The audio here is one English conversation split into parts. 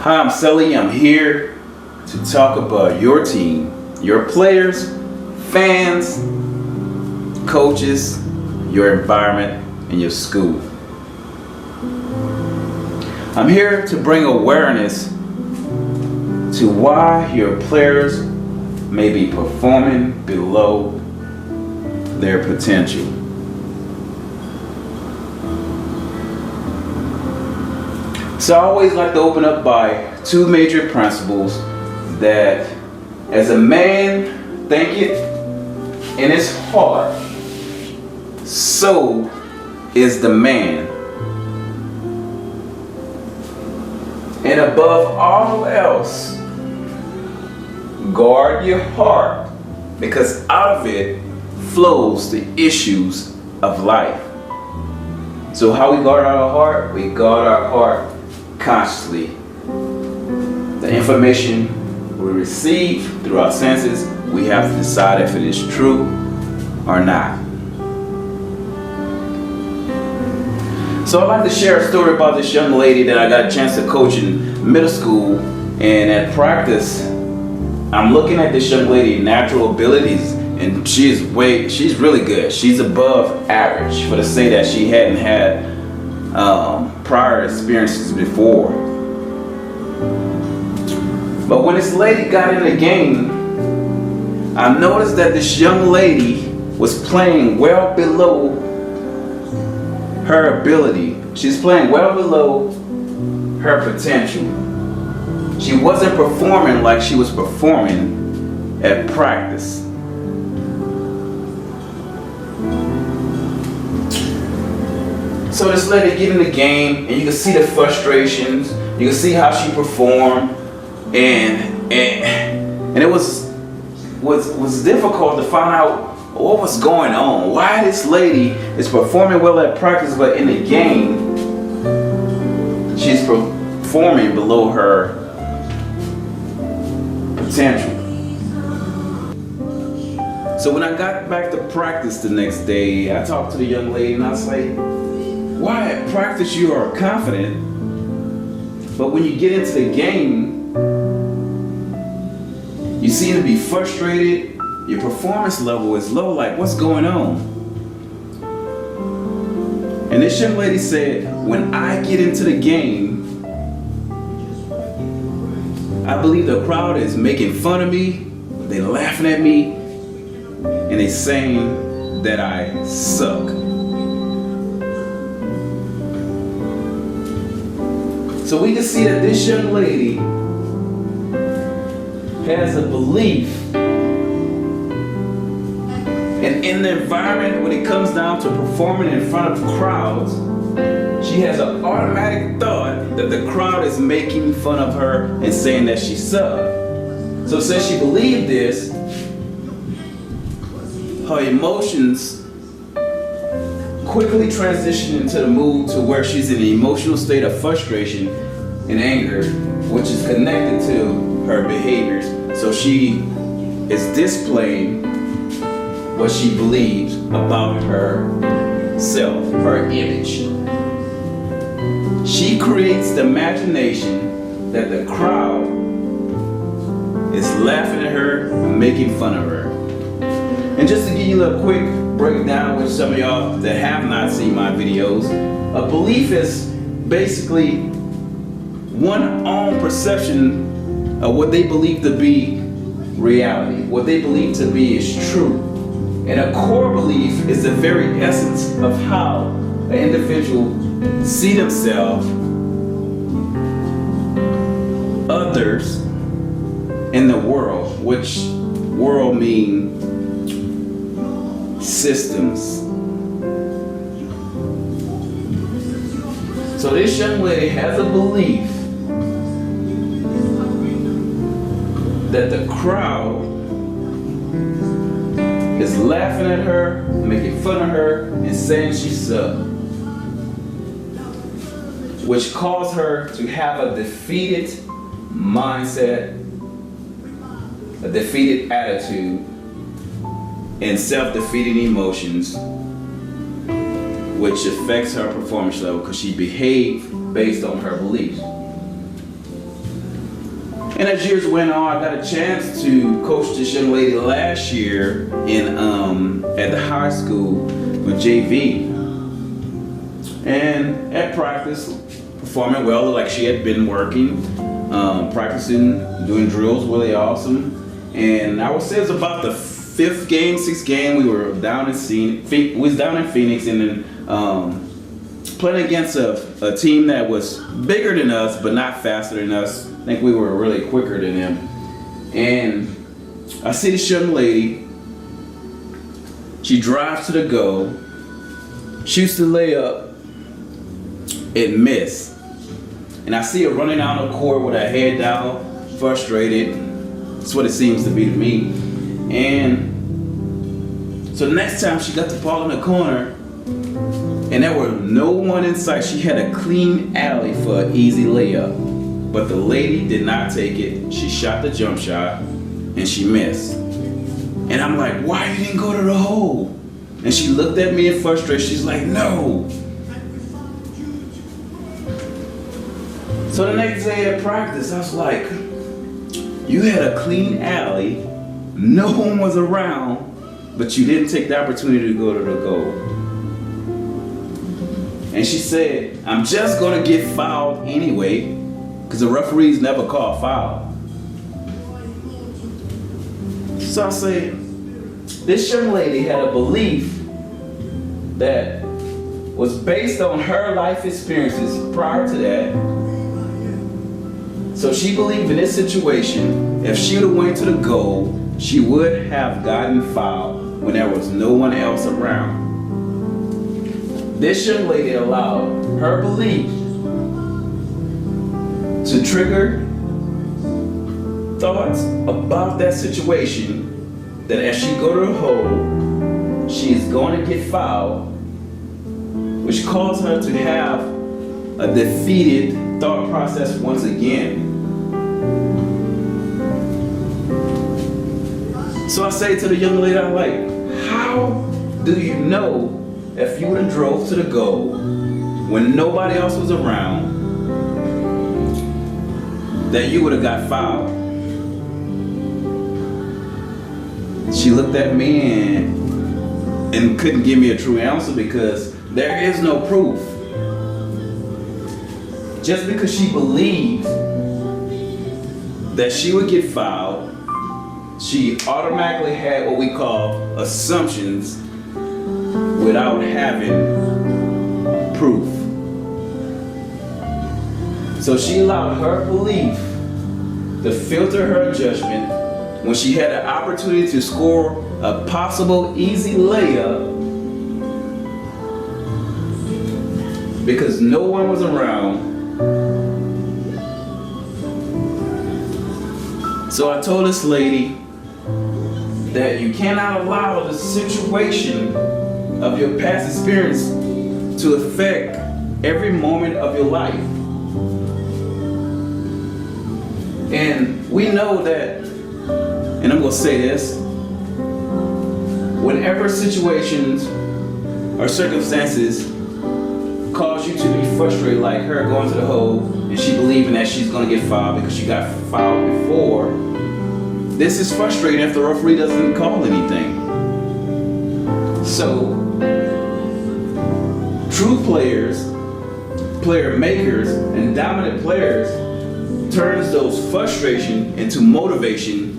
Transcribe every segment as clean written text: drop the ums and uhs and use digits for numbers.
Hi, I'm Sully. I'm here to talk about your team, your players, fans, coaches, your environment, and your school. I'm here to bring awareness to why your players may be performing below their potential. So I always like to open up by two major principles that as a man thinketh in his heart, so is the man. And above all else, guard your heart, because out of it flows the issues of life. So how we guard our heart? We guard our heart consciously. The information we receive through our senses, we have to decide if it is true or not. So I'd like to share a story about this young lady that I got a chance to coach in middle school, and at practice I'm looking at this young lady's natural abilities, and she's really good. She's above average for to say that she hadn't had prior experiences before. But when this lady got in the game, I noticed that this young lady was playing well below her ability. She's playing well below her potential. She wasn't performing like she was performing at practice. So this lady get in the game, and you can see the frustrations. You can see how she performed, and it was difficult to find out what was going on. Why this lady is performing well at practice, but in the game she's performing below her potential. So when I got back to practice the next day, I talked to the young lady and I was like, why at practice you are confident, but when you get into the game, you seem to be frustrated, your performance level is low, like what's going on? And this young lady said, when I get into the game, I believe the crowd is making fun of me, they're laughing at me, and they're saying that I suck. So we can see that this young lady has a belief, and in the environment when it comes down to performing in front of crowds, she has an automatic thought that the crowd is making fun of her and saying that she sucks. So since she believed this, her emotions quickly transition into the mood to where she's in an emotional state of frustration and anger, which is connected to her behaviors. So she is displaying what she believes about herself, her image. She creates the imagination that the crowd is laughing at her and making fun of her. And just to give you a little quick breakdown with some of y'all that have not seen my videos, a belief is basically one own perception of what they believe to be reality, what they believe to be is true. And a core belief is the very essence of how an individual see themselves, others, in the world, which world mean systems. So this young lady has a belief that the crowd is laughing at her, making fun of her, and saying she sucks, which caused her to have a defeated mindset, a defeated attitude, and self-defeating emotions, which affects her performance level because she behaved based on her beliefs. And as years went on, I got a chance to coach this young lady last year in at the high school with JV. And at practice, performing well like she had been working, practicing, doing drills really awesome. And I would say it was about the sixth game, we were down in Phoenix, and then playing against a team that was bigger than us, but not faster than us. I think we were really quicker than them. And I see this young lady. She drives to the goal, shoots the layup, and miss. And I see her running down the court with her head down, frustrated. That's what it seems to be to me. And so the next time she got the ball in the corner, and there was no one in sight. She had a clean alley for an easy layup. But the lady did not take it. She shot the jump shot, and she missed. And I'm like, why you didn't go to the hole? And she looked at me in frustration. She's like, no. So the next day at practice, I was like, you had a clean alley, no one was around, but you didn't take the opportunity to go to the goal. And she said, I'm just gonna get fouled anyway, because the referees never call foul. So I say, this young lady had a belief that was based on her life experiences prior to that. So she believed in this situation, if she would have went to the goal, she would have gotten fouled when there was no one else around. This young lady allowed her belief to trigger thoughts about that situation, that as she go to the hole, she is going to get fouled, which caused her to have a defeated thought process once again. So I say to the young lady, I'm like, how do you know if you would have drove to the goal when nobody else was around that you would have got fouled? She looked at me and couldn't give me a true answer because there is no proof. Just because she believed that she would get fouled, she automatically had what we call assumptions without having proof. So she allowed her belief to filter her judgment when she had an opportunity to score a possible easy layup because no one was around. So I told this lady that you cannot allow the situation of your past experience to affect every moment of your life. And we know that, and I'm going to say this, whenever situations or circumstances cause you to be frustrated, like her going to the hole and she believing that she's going to get fouled because she got fouled before, this is frustrating if the referee doesn't call anything. So, true players, player makers, and dominant players turns those frustration into motivation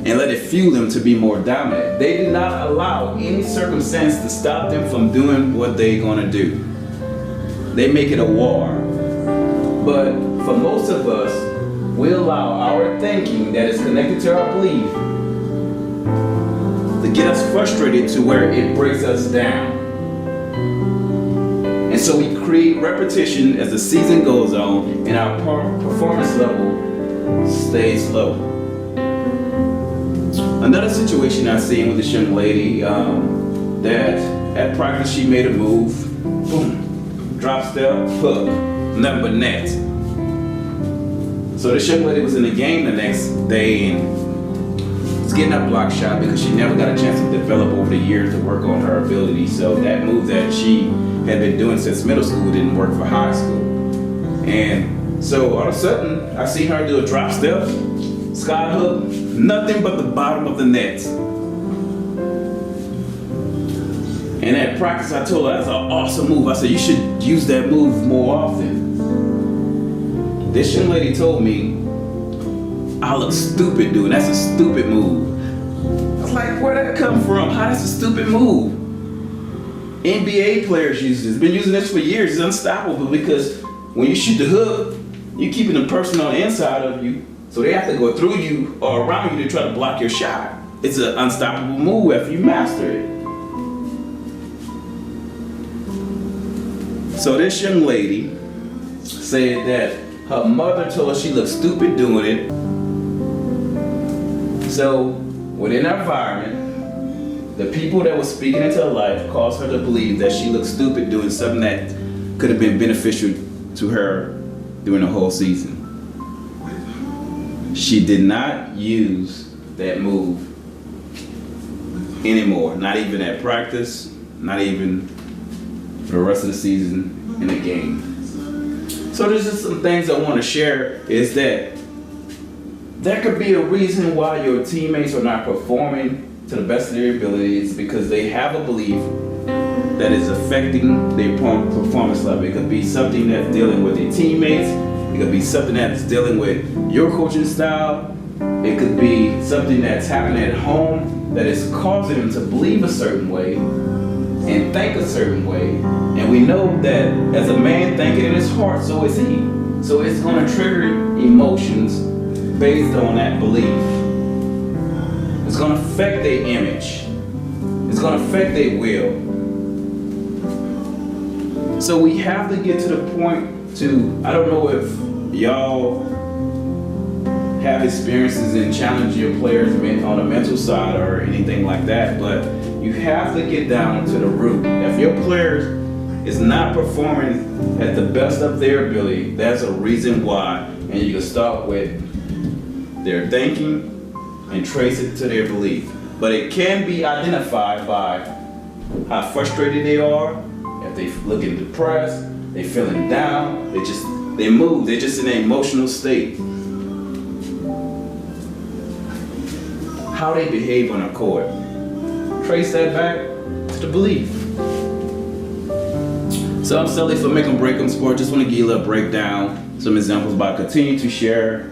and let it fuel them to be more dominant. They do not allow any circumstance to stop them from doing what they're gonna do. They make it a war. But for most of us, we allow our thinking that is connected to our belief to get us frustrated to where it breaks us down. And so we create repetition as the season goes on and our performance level stays low. Another situation I've seen with this young lady, that at practice she made a move, boom, drop step, hook, nothing but net. So this young lady was in the game the next day and was getting a block shot because she never got a chance to develop over the years to work on her ability. So that move that she had been doing since middle school didn't work for high school. And So all of a sudden, I seen her do a drop step, sky hook, nothing but the bottom of the net. And at practice, I told her that's an awesome move. I said, you should use that move more often. This young lady told me, I look stupid doing that's a stupid move. I was like, where'd that come from? How that's a stupid move? NBA players use this. Been using this for years. It's unstoppable because when you shoot the hook, you're keeping the person on the inside of you, so they have to go through you or around you to try to block your shot. It's an unstoppable move after you master it. So this young lady said that her mother told her she looked stupid doing it. So within her environment, the people that were speaking into her life caused her to believe that she looked stupid doing something that could have been beneficial to her during the whole season. She did not use that move anymore, not even at practice, not even for the rest of the season in the game. So there's just some things I want to share is that there could be a reason why your teammates are not performing to the best of their abilities because they have a belief that is affecting their performance level. It could be something that's dealing with their teammates. It could be something that's dealing with your coaching style. It could be something that's happening at home that is causing them to believe a certain way and think a certain way. And we know that as a man thinking in his heart, so is he. So it's going to trigger emotions based on that belief. It's going to affect their image. It's going to affect their will. So we have to get to the point to, I don't know if y'all have experiences in challenging your players on the mental side or anything like that, but you have to get down to the root. If your player is not performing at the best of their ability, that's a reason why, and you can start with their thinking and trace it to their belief. But it can be identified by how frustrated they are, if they looking depressed, they feeling down, they move, they're just in an emotional state. How they behave on a court. Trace that back to the belief. So I'm Sully for Make 'em Break 'em Sport. Just want to give you a little breakdown, some examples, but I continue to share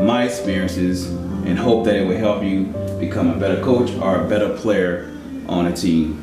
my experiences and hope that it will help you become a better coach or a better player on a team.